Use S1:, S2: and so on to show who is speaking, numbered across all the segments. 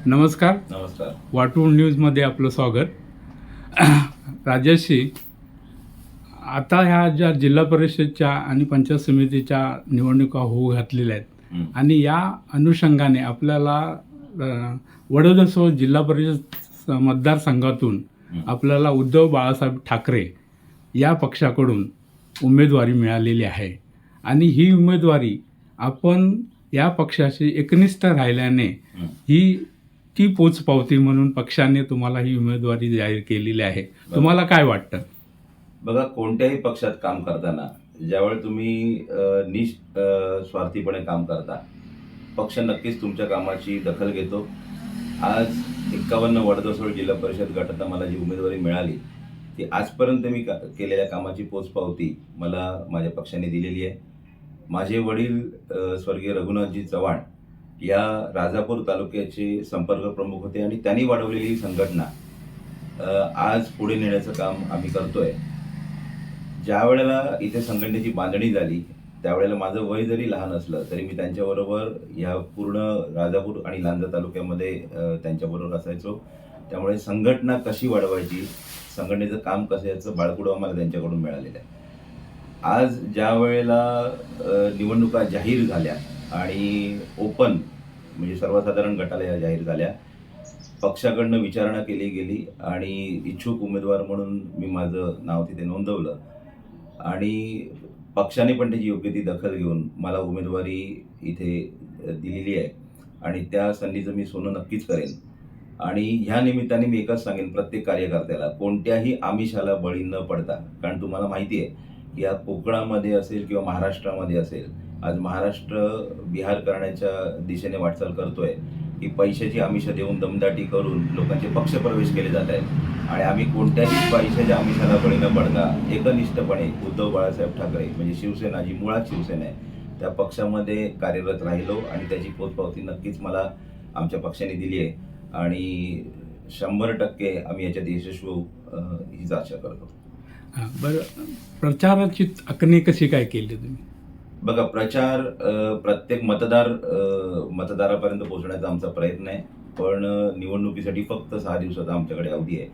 S1: नमस्कार.
S2: नमस्कार.
S1: वाटूळ न्यूजमध्ये आपलं स्वागत. राजश्री, आता ह्या ज्या जिल्हा परिषदच्या आणि पंचायत समितीच्या निवडणुका होऊ घातलेल्या आहेत आणि या अनुषंगाने आपल्याला वडोदसो जिल्हा परिषद मतदारसंघातून आपल्याला उद्धव बाळासाहेब ठाकरे या पक्षाकडून उमेदवारी मिळालेली आहे आणि ही उमेदवारी आपण या पक्षाशी एकनिष्ठ राहिल्याने ही ती पोचपावती म्हणून पक्षाने तुम्हाला ही उमेदवारी जाहीर केलेली आहे. तुम्हाला काय वाटतं?
S2: बघा, कोणत्याही पक्षात काम करताना ज्यावेळी तुम्ही स्वार्थीपणे काम करता, पक्ष नक्कीच तुमच्या कामाची दखल घेतो. आज 51 वडदसोळ जिल्हा परिषद गटात मला जी उमेदवारी मिळाली ती आजपर्यंत मी केलेल्या कामाची पोचपावती मला माझ्या पक्षाने दिलेली आहे. माझे वडील स्वर्गीय रघुनाथजी चव्हाण या राजापूर तालुक्याचे संपर्क प्रमुख होते आणि त्यांनी वाढवलेली ही संघटना आज पुढे नेण्याचं काम आम्ही करतोय. ज्या वेळेला इथे संघटनेची बांधणी झाली त्यावेळेला माझं वय जरी लहान असलं तरी मी त्यांच्याबरोबर या पूर्ण राजापूर आणि लांजा तालुक्यामध्ये त्यांच्याबरोबर असायचो. त्यामुळे संघटना कशी वाढवायची, संघटनेचं काम कसं याचं बाळकडू आम्हाला त्यांच्याकडून मिळालेलं आहे. आज ज्या वेळेला निवडणुका जाहीर झाल्या आणि ओपन म्हणजे सर्वसाधारण गटाला या जाहीर झाल्या, पक्षाकडनं विचारणा केली गेली आणि इच्छुक उमेदवार म्हणून मी माझं नाव तिथे नोंदवलं आणि पक्षाने पण त्याची योग्य ती दखल घेऊन मला उमेदवारी इथे दिलेली आहे आणि त्या संधीचं मी सोनं नक्कीच करेन. आणि ह्या निमित्ताने मी एकच सांगेन प्रत्येक कार्यकर्त्याला, कोणत्याही आमिषाला बळी न पडता, कारण तुम्हाला माहिती आहे की या कोकणामध्ये असेल किंवा महाराष्ट्रामध्ये असेल, आज महाराष्ट्र बिहार करण्याच्या दिशेने वाटचाल करतोय की पैशाची आमिषं देऊन दमदाटी करून लोकांचे पक्ष प्रवेश केले जात आहेत आणि आम्ही कोणत्याही पैशाच्या आमिषाला बळी न पडता एकनिष्ठपणे उद्धव बाळासाहेब ठाकरे म्हणजे शिवसेना, जी मुळात शिवसेना आहे, त्या पक्षामध्ये कार्यरत राहिलो आणि त्याची पोचपावती नक्कीच मला आमच्या पक्षाने दिली आहे आणि 100% आम्ही याच्यात यशस्वी होऊ हीच आशा करतो.
S1: बरं, प्रचाराची आखणी कशी काय केली तुम्ही?
S2: बघा, प्रचार प्रत्येक मतदारापर्यंत पोहोचण्याचा आमचा प्रयत्न आहे, पण निवडणुकीसाठी फक्त 6 दिवसाचा आमच्याकडे अवधी आहे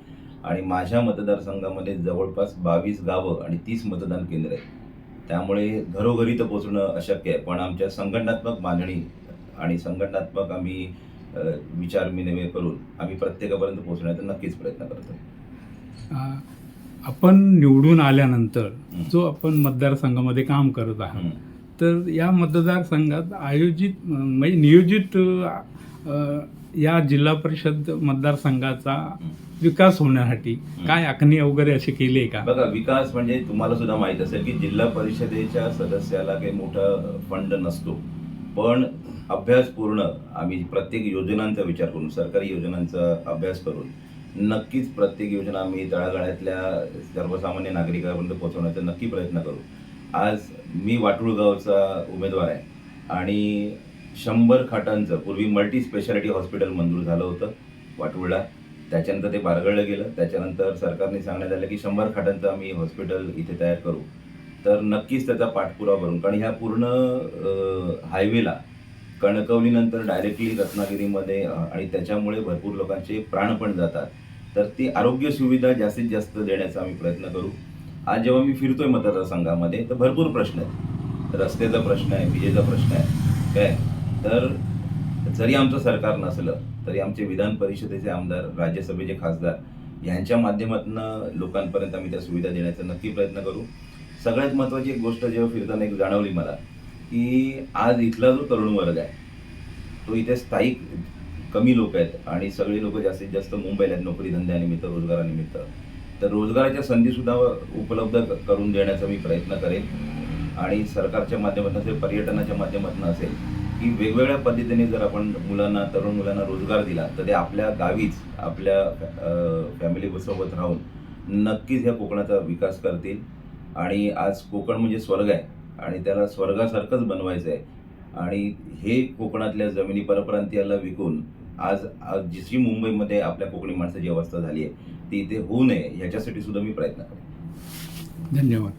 S2: आणि माझ्या मतदारसंघामध्ये जवळपास 22 गावं आणि 30 मतदान केंद्र आहेत. त्यामुळे घरोघरी तर पोहोचणं अशक्य आहे, पण आमच्या संघटनात्मक बांधणी आणि संघटनात्मक आम्ही विचार विनिमय करून आम्ही प्रत्येकापर्यंत पोहोचण्याचा नक्कीच प्रयत्न करतो.
S1: आपण निवडून आल्यानंतर जो आपण मतदारसंघामध्ये काम करत आहात, तर या मतदारसंघात म्हणजे नियोजित या जिल्हा परिषद मतदारसंघाचा विकास होण्यासाठी काय आखणी वगैरे असे केली आहे का?
S2: बघा, विकास म्हणजे तुम्हाला सुद्धा माहीत असेल की जिल्हा परिषदेच्या सदस्याला काही मोठा फंड नसतो, पण अभ्यासपूर्ण आम्ही प्रत्येक योजनांचा विचार करून, सरकारी योजनांचा अभ्यास करून नक्कीच प्रत्येक योजना आम्ही तळागाळातल्या सर्वसामान्य नागरिकांपर्यंत पोहोचवण्याचा नक्की प्रयत्न करू. आज मी वाटूळ गावचा उमेदवार आहे आणि 100 खाटांचं पूर्वी मल्टी स्पेशालिटी हॉस्पिटल मंजूर झालं होतं वाटूळला. त्याच्यानंतर ते बारगळलं गेलं. त्याच्यानंतर सरकारने सांगण्यात आलं की 100 खाटांचं आम्ही हॉस्पिटल इथे तयार करू. तर नक्कीच त्याचा पाठपुरावा करून, कारण ह्या पूर्ण हायवेला कणकवलीनंतर डायरेक्टली रत्नागिरीमध्ये आणि त्याच्यामुळे भरपूर लोकांचे प्राण पण जातात, तर ती आरोग्य सुविधा जास्तीत जास्त देण्याचा आम्ही प्रयत्न करू. आज जेव्हा मी फिरतोय मतदारसंघामध्ये तर भरपूर प्रश्न आहेत. रस्त्याचा प्रश्न आहे, विजेचा प्रश्न आहे, काय तर जरी आमचं सरकार नसलं तरी आमचे विधान परिषदेचे आमदार, राज्यसभेचे खासदार यांच्या माध्यमातून लोकांपर्यंत आम्ही त्या सुविधा देण्याचा नक्की प्रयत्न करू. सगळ्यात महत्त्वाची एक गोष्ट जेव्हा फिरताना एक जाणवली मला की आज इथला जो तरुण वर्ग आहे तो इथे स्थायिक कमी लोक आहेत आणि सगळे लोक जास्तीत जास्त मुंबईला आहेत नोकरी धंद्यानिमित्त, रोजगारानिमित्त. तर रोजगाराच्या संधीसुद्धा उपलब्ध करून देण्याचा मी प्रयत्न करेन आणि सरकारच्या माध्यमातून असेल, पर्यटनाच्या माध्यमातून असेल, की वेगवेगळ्या पद्धतीने जर आपण तरुण मुलांना रोजगार दिला तर ते आपल्या गावीच आपल्या फॅमिलीसोबत राहून नक्कीच ह्या कोकणाचा विकास करतील. आणि आज कोकण म्हणजे स्वर्ग आहे आणि त्याला स्वर्गासारखंच बनवायचं आहे आणि हे कोकणातल्या जमिनी परप्रांतीयाला विकून आज जशी मुंबईमध्ये आपल्या कोकणी माणसाची अवस्था झाली आहे ती इथे होऊ नये याच्यासाठी सुद्धा मी प्रयत्न करेन.
S1: धन्यवाद.